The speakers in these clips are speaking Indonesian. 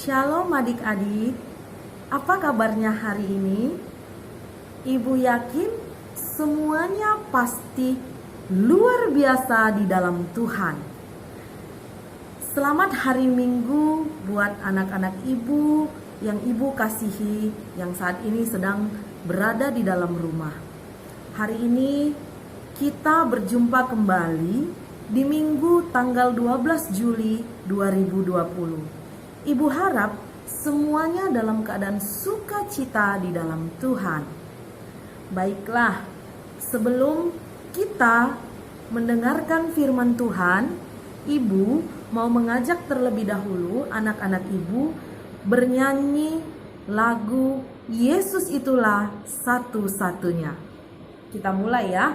Shalom adik-adik, apa kabarnya hari ini? Ibu yakin semuanya pasti luar biasa di dalam Tuhan. Selamat hari Minggu buat anak-anak ibu yang ibu kasihi yang saat ini sedang berada di dalam rumah. Hari ini kita berjumpa kembali di Minggu tanggal 12 Juli 2020. Ibu harap semuanya dalam keadaan sukacita di dalam Tuhan. Baiklah, sebelum kita mendengarkan firman Tuhan, Ibu mau mengajak terlebih dahulu anak-anak Ibu bernyanyi lagu Yesus Itulah Satu-Satunya. Kita mulai ya.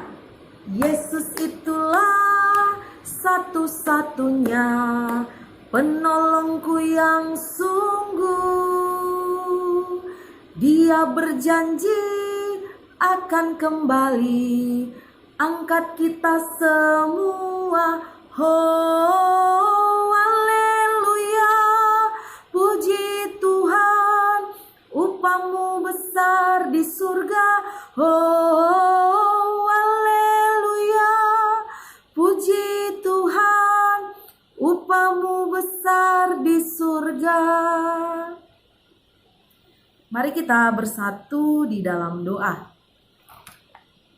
Yesus itulah satu-satunya penolongku yang sungguh. Dia berjanji akan kembali angkat kita semua. Oh, haleluya, puji Tuhan, upahmu besar di surga. Oh, haleluya, puji Tuhan, upahmu besar di surga. Mari kita bersatu di dalam doa.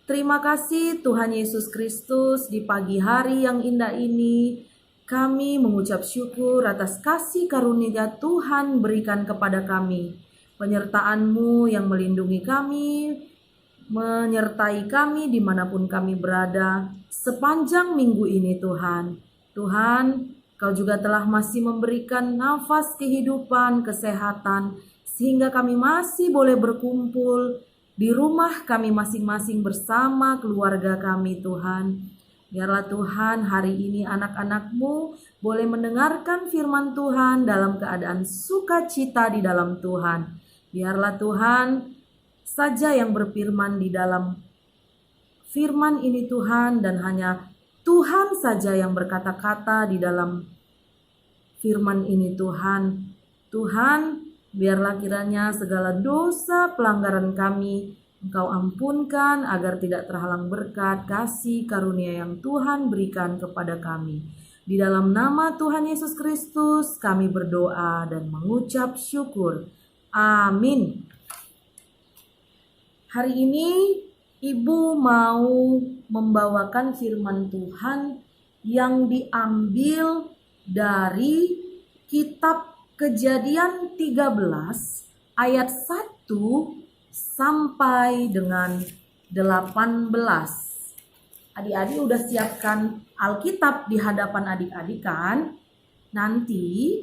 Terima kasih Tuhan Yesus Kristus, di pagi hari yang indah ini kami mengucap syukur atas kasih karunia Tuhan berikan kepada kami. Penyertaan-Mu yang melindungi kami, menyertai kami dimanapun kami berada sepanjang minggu ini Tuhan. Tuhan, Kau juga telah masih memberikan nafas kehidupan, kesehatan, sehingga kami masih boleh berkumpul di rumah kami masing-masing bersama keluarga kami Tuhan. Biarlah Tuhan hari ini anak-anak-Mu boleh mendengarkan firman Tuhan dalam keadaan sukacita di dalam Tuhan. Biarlah Tuhan saja yang berfirman di dalam firman ini Tuhan, dan hanya Tuhan saja yang berkata-kata di dalam firman ini Tuhan. Tuhan, biarlah kiranya segala dosa pelanggaran kami Engkau ampunkan, agar tidak terhalang berkat kasih karunia yang Tuhan berikan kepada kami. Di dalam nama Tuhan Yesus Kristus kami berdoa dan mengucap syukur. Amin. Hari ini Ibu mau membawakan firman Tuhan yang diambil dari kitab Kejadian 13 ayat 1 sampai dengan 18. Adik-adik udah siapkan Alkitab di hadapan adik-adik kan? Nanti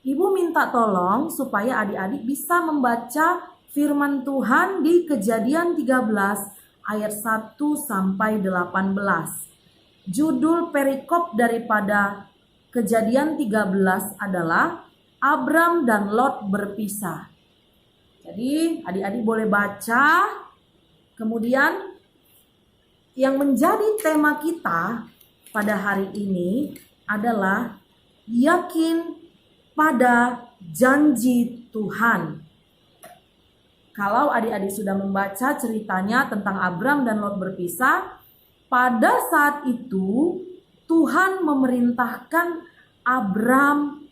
Ibu minta tolong supaya adik-adik bisa membaca firman Tuhan di Kejadian 13 ayat 1 sampai 18. Judul perikop daripada Kejadian 13 adalah Abram dan Lot berpisah. Jadi adik-adik boleh baca. Kemudian yang menjadi tema kita pada hari ini adalah yakin pada janji Tuhan. Kalau adik-adik sudah membaca ceritanya tentang Abram dan Lot berpisah, pada saat itu Tuhan memerintahkan Abram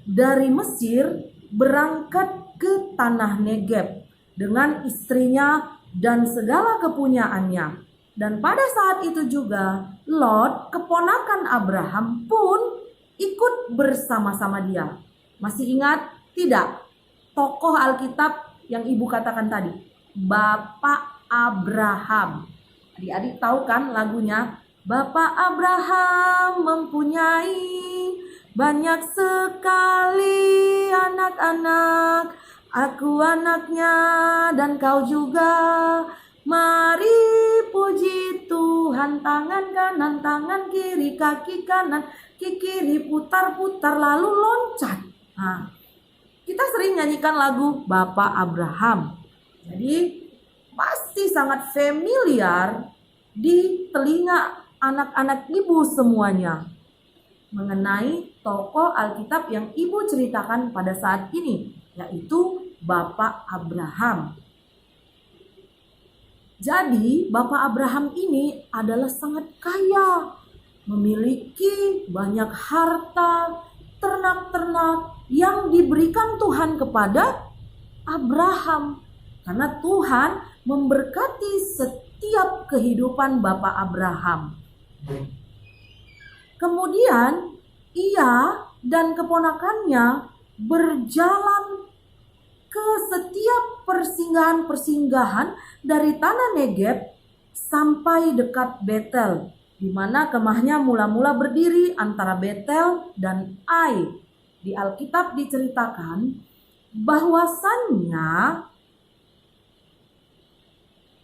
dari Mesir berangkat ke tanah Negeb dengan istrinya dan segala kepunyaannya. Dan pada saat itu juga Lot, keponakan Abraham, pun ikut bersama-sama dia. Masih ingat tidak? Tokoh Alkitab yang Ibu katakan tadi, Bapak Abraham. Adik-adik tahu kan lagunya? Bapak Abraham mempunyai banyak sekali anak-anak, aku anaknya dan kau juga. Mari puji Tuhan, tangan kanan, tangan kiri, kaki kanan, kaki kiri, putar-putar lalu loncat. Nah, kita sering nyanyikan lagu Bapak Abraham. Jadi pasti sangat familiar di telinga anak-anak ibu semuanya. mengenai tokoh Alkitab yang Ibu ceritakan pada saat ini, yaitu Bapak Abraham. Jadi Bapak Abraham ini adalah sangat kaya, memiliki banyak harta, ternak-ternak yang diberikan Tuhan kepada Abraham. Karena Tuhan memberkati setiap kehidupan Bapak Abraham. Kemudian ia dan keponakannya berjalan ke setiap persinggahan-persinggahan dari tanah Negeb sampai dekat Betel, di mana kemahnya mula-mula berdiri antara Betel dan Ai. Di Alkitab diceritakan bahwasannya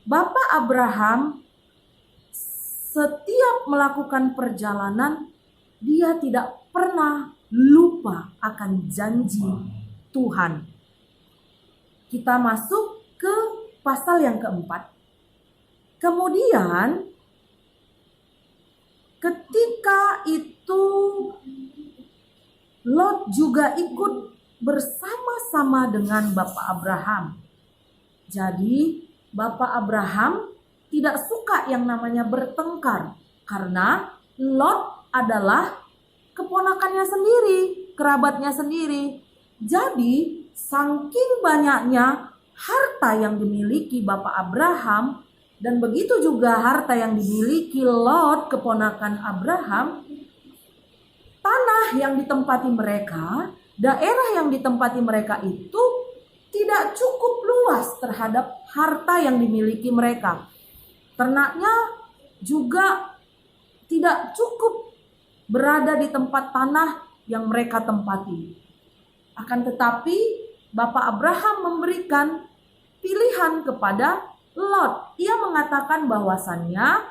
Bapak Abraham setiap melakukan perjalanan, dia tidak pernah lupa akan janji Tuhan. Kita masuk ke pasal yang keempat. Kemudian ketika itu Lot juga ikut bersama-sama dengan Bapak Abraham. Jadi Bapak Abraham tidak suka yang namanya bertengkar, karena Lot adalah keponakannya sendiri, kerabatnya sendiri. Jadi saking banyaknya harta yang dimiliki Bapak Abraham, dan begitu juga harta yang dimiliki Lot, keponakan Abraham, tanah yang ditempati mereka, daerah yang ditempati mereka itu tidak cukup luas terhadap harta yang dimiliki mereka. Ternaknya juga tidak cukup berada di tempat tanah yang mereka tempati. Akan tetapi Bapak Abraham memberikan pilihan kepada Lot. Ia mengatakan bahwasannya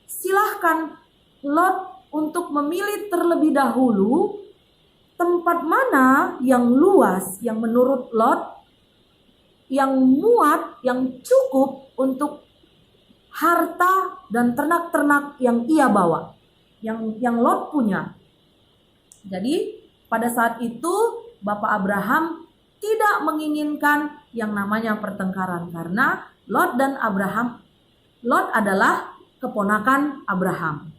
silahkan Lot untuk memilih terlebih dahulu tempat mana yang luas, yang menurut Lot, yang muat, yang cukup untuk harta dan ternak-ternak yang ia bawa, yang Lot punya. Jadi pada saat itu Bapak Abraham tidak menginginkan yang namanya pertengkaran, karena Lot adalah keponakan Abraham.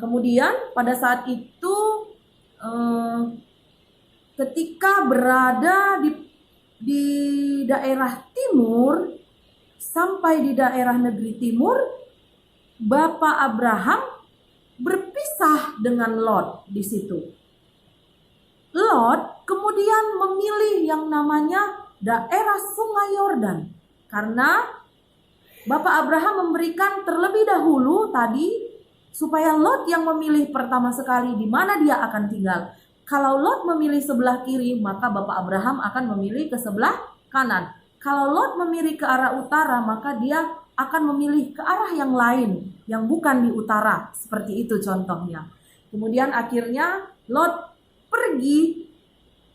Kemudian pada saat itu ketika berada di daerah timur, sampai di daerah negeri timur, Bapak Abraham berpisah dengan Lot di situ. Lot kemudian memilih yang namanya daerah Sungai Yordan, karena Bapak Abraham memberikan terlebih dahulu tadi supaya Lot yang memilih pertama sekali di mana dia akan tinggal. Kalau Lot memilih sebelah kiri, maka Bapak Abraham akan memilih ke sebelah kanan. Kalau Lot memilih ke arah utara, maka dia akan memilih ke arah yang lain, yang bukan di utara. Seperti itu contohnya. Kemudian akhirnya Lot pergi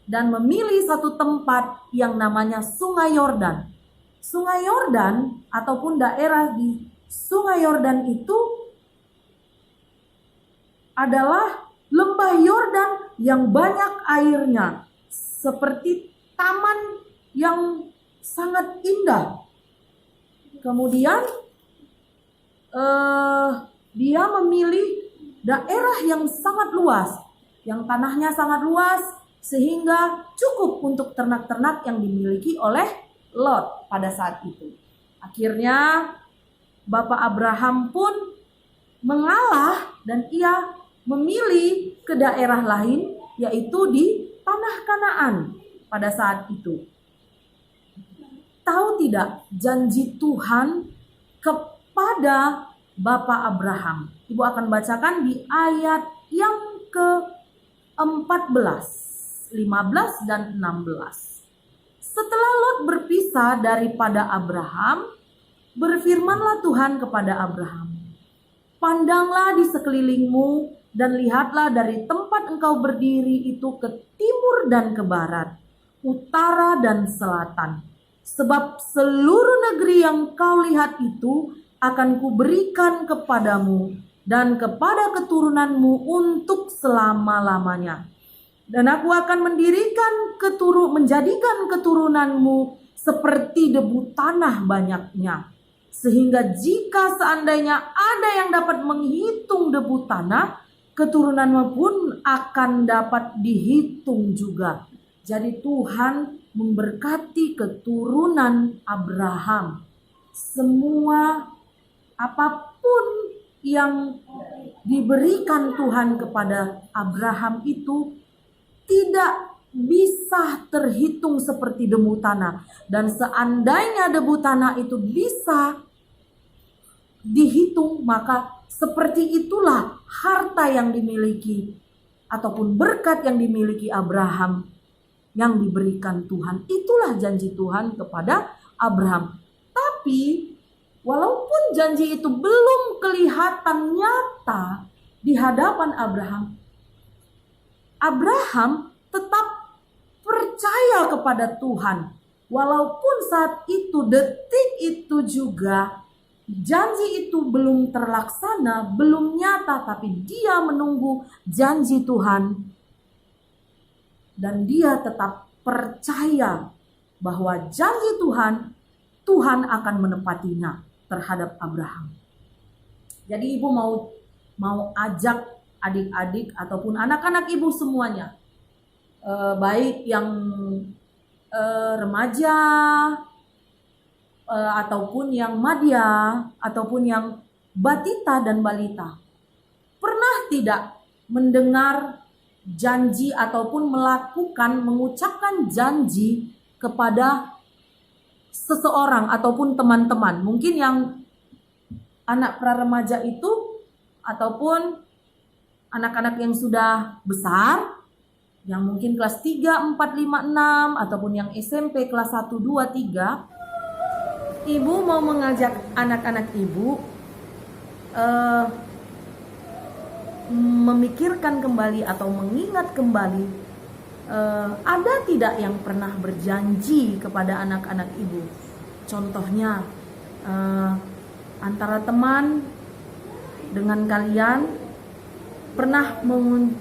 dan memilih satu tempat yang namanya Sungai Yordan. Sungai Yordan ataupun daerah di Sungai Yordan itu adalah lembah Yordan yang banyak airnya, seperti taman yang sangat indah. Kemudian dia memilih daerah yang sangat luas, yang tanahnya sangat luas, sehingga cukup untuk ternak-ternak yang dimiliki oleh Lot pada saat itu. Akhirnya Bapak Abraham pun mengalah dan ia memilih ke daerah lain, yaitu di tanah Kanaan pada saat itu. Tahu tidak janji Tuhan kepada Bapak Abraham? Ibu akan bacakan di ayat yang ke-14, 15 dan 16. Setelah Lot berpisah daripada Abraham, berfirmanlah Tuhan kepada Abraham, "Pandanglah di sekelilingmu dan lihatlah dari tempat engkau berdiri itu ke timur dan ke barat, utara dan selatan. Sebab seluruh negeri yang kau lihat itu akan kuberikan kepadamu dan kepada keturunanmu untuk selama-lamanya. Dan aku akan menjadikan keturunanmu seperti debu tanah banyaknya. Sehingga jika seandainya ada yang dapat menghitung debu tanah, keturunanmu pun akan dapat dihitung juga. Jadi Tuhan memberkati keturunan Abraham. Semua apapun yang diberikan Tuhan kepada Abraham itu tidak bisa terhitung seperti debu tanah. Dan seandainya debu tanah itu bisa dihitung, maka seperti itulah harta yang dimiliki ataupun berkat yang dimiliki Abraham yang diberikan Tuhan. Itulah janji Tuhan kepada Abraham. Tapi walaupun janji itu belum kelihatan nyata di hadapan Abraham tetap percaya kepada Tuhan. Walaupun saat itu, detik itu juga, janji itu belum terlaksana, belum nyata, tapi dia menunggu janji Tuhan. Dan dia tetap percaya bahwa janji Tuhan akan menepatinya terhadap Abraham. Jadi ibu mau ajak adik-adik ataupun anak-anak ibu semuanya, baik yang remaja ataupun yang madya ataupun yang batita dan balita, pernah tidak mendengar janji ataupun mengucapkan janji kepada seseorang ataupun teman-teman? Mungkin yang anak pra-remaja itu ataupun anak-anak yang sudah besar, yang mungkin kelas 3, 4, 5, 6 ataupun yang SMP kelas 1, 2, 3. Ibu mau mengajak anak-anak ibu memikirkan kembali atau mengingat kembali, ada tidak yang pernah berjanji kepada anak-anak ibu? Contohnya antara teman dengan kalian pernah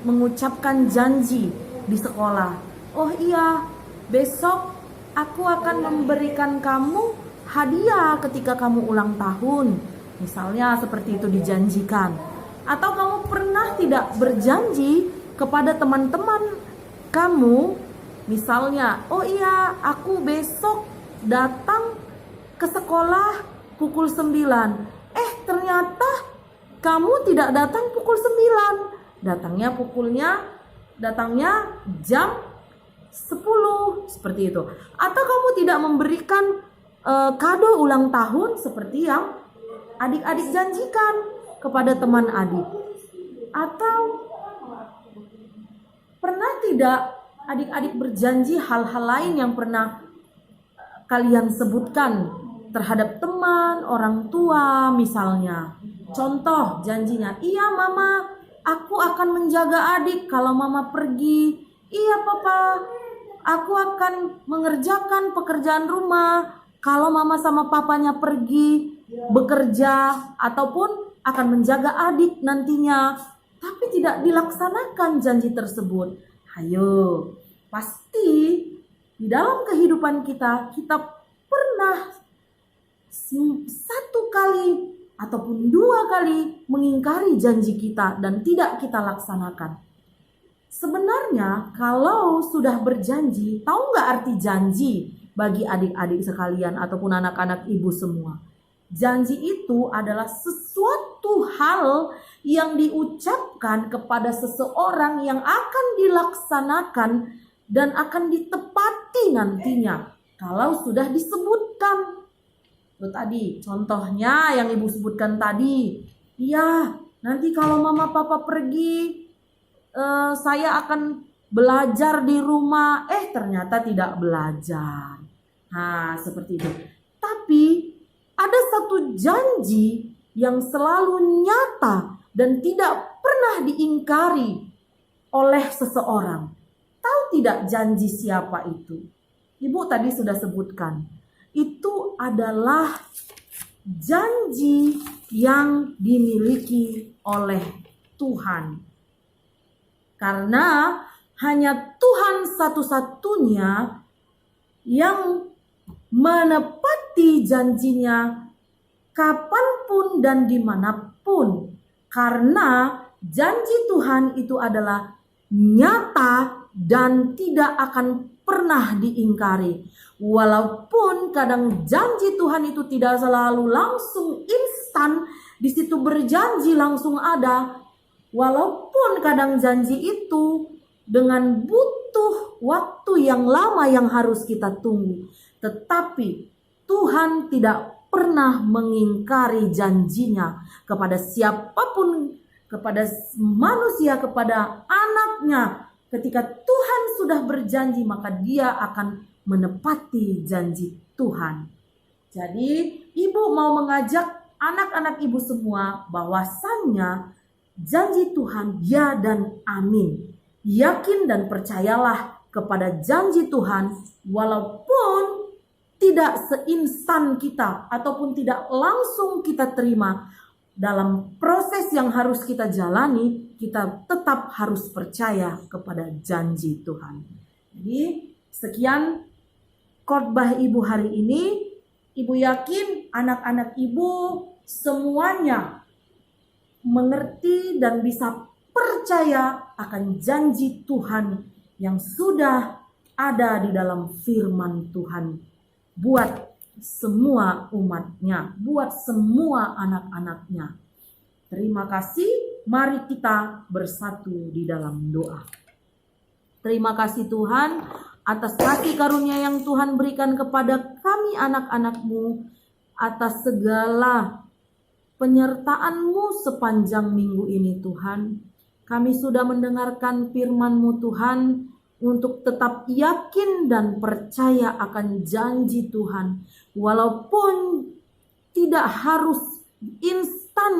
mengucapkan janji di sekolah. Oh iya, besok aku akan memberikan kamu hadiah ketika kamu ulang tahun. Misalnya seperti itu dijanjikan. Atau kamu pernah tidak berjanji kepada teman-teman kamu, misalnya, oh iya, aku besok datang ke sekolah pukul 9. Ternyata kamu tidak datang pukul 9. Datangnya jam 10, seperti itu. Atau kamu tidak memberikan kado ulang tahun seperti yang adik-adik janjikan kepada teman adik. Atau pernah tidak adik-adik berjanji hal-hal lain yang pernah kalian sebutkan terhadap teman, orang tua misalnya? Contoh janjinya, iya mama, aku akan menjaga adik kalau mama pergi. Iya papa, aku akan mengerjakan pekerjaan rumah kalau mama sama papanya pergi bekerja, ataupun akan menjaga adik nantinya. Tapi tidak dilaksanakan janji tersebut. Hayo, pasti di dalam kehidupan kita pernah satu kali ataupun dua kali mengingkari janji kita dan tidak kita laksanakan. Sebenarnya kalau sudah berjanji, tahu nggak arti janji bagi adik-adik sekalian ataupun anak-anak ibu semua? Janji itu adalah sesuatu hal yang diucapkan kepada seseorang yang akan dilaksanakan dan akan ditepati nantinya kalau sudah disebutkan. Itu tadi contohnya yang ibu sebutkan tadi. Iya, nanti kalau mama papa pergi, saya akan belajar di rumah. Ternyata tidak belajar. Nah, seperti itu. Tapi ada satu janji yang selalu nyata dan tidak pernah diingkari oleh seseorang. Tahu tidak janji siapa itu? Ibu tadi sudah sebutkan. Itu adalah janji yang dimiliki oleh Tuhan. Karena hanya Tuhan satu-satunya yang menepati janjinya kapanpun dan dimanapun. Karena janji Tuhan itu adalah nyata dan tidak akan pernah diingkari. Walaupun kadang janji Tuhan itu tidak selalu langsung instan, di situ berjanji langsung ada. Walaupun kadang janji itu dengan butuh waktu yang lama yang harus kita tunggu, tetapi Tuhan tidak pernah mengingkari janjinya kepada siapapun, kepada manusia, kepada anaknya. Ketika Tuhan sudah berjanji, maka dia akan menepati janji Tuhan. Jadi ibu mau mengajak anak-anak ibu semua bahwasannya janji Tuhan ya dan amin. Yakin dan percayalah kepada janji Tuhan, walaupun tidak seinstan kita ataupun tidak langsung kita terima. Dalam proses yang harus kita jalani, kita tetap harus percaya kepada janji Tuhan. Jadi sekian khotbah ibu hari ini. Ibu yakin anak-anak ibu semuanya mengerti dan bisa percaya akan janji Tuhan yang sudah ada di dalam firman Tuhan buat semua umatnya, buat semua anak-anaknya. Terima kasih, mari kita bersatu di dalam doa. Terima kasih Tuhan atas kasih karunia yang Tuhan berikan kepada kami anak-anak-Mu, atas segala penyertaan-Mu sepanjang minggu ini Tuhan. Kami sudah mendengarkan firman-Mu Tuhan, untuk tetap yakin dan percaya akan janji Tuhan. Walaupun tidak harus instan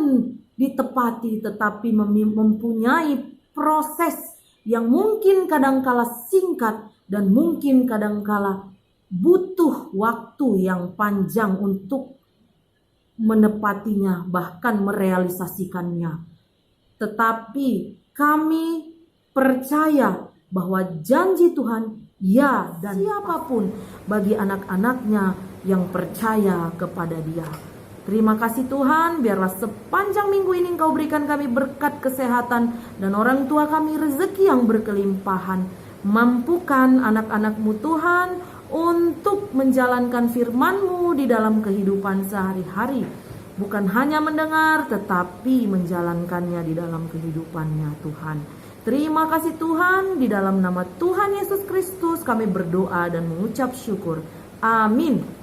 ditepati, tetapi mempunyai proses yang mungkin kadangkala singkat dan mungkin kadangkala butuh waktu yang panjang untuk menepatinya, bahkan merealisasikannya. Tetapi kami percaya bahwa janji Tuhan ya dan siapapun bagi anak-anaknya yang percaya kepada Dia. Terima kasih Tuhan, biarlah sepanjang minggu ini Engkau berikan kami berkat kesehatan dan orang tua kami rezeki yang berkelimpahan. Mampukan anak-anak-Mu Tuhan untuk menjalankan firman-Mu di dalam kehidupan sehari-hari. Bukan hanya mendengar tetapi menjalankannya di dalam kehidupannya Tuhan. Terima kasih Tuhan, di dalam nama Tuhan Yesus Kristus kami berdoa dan mengucap syukur. Amin.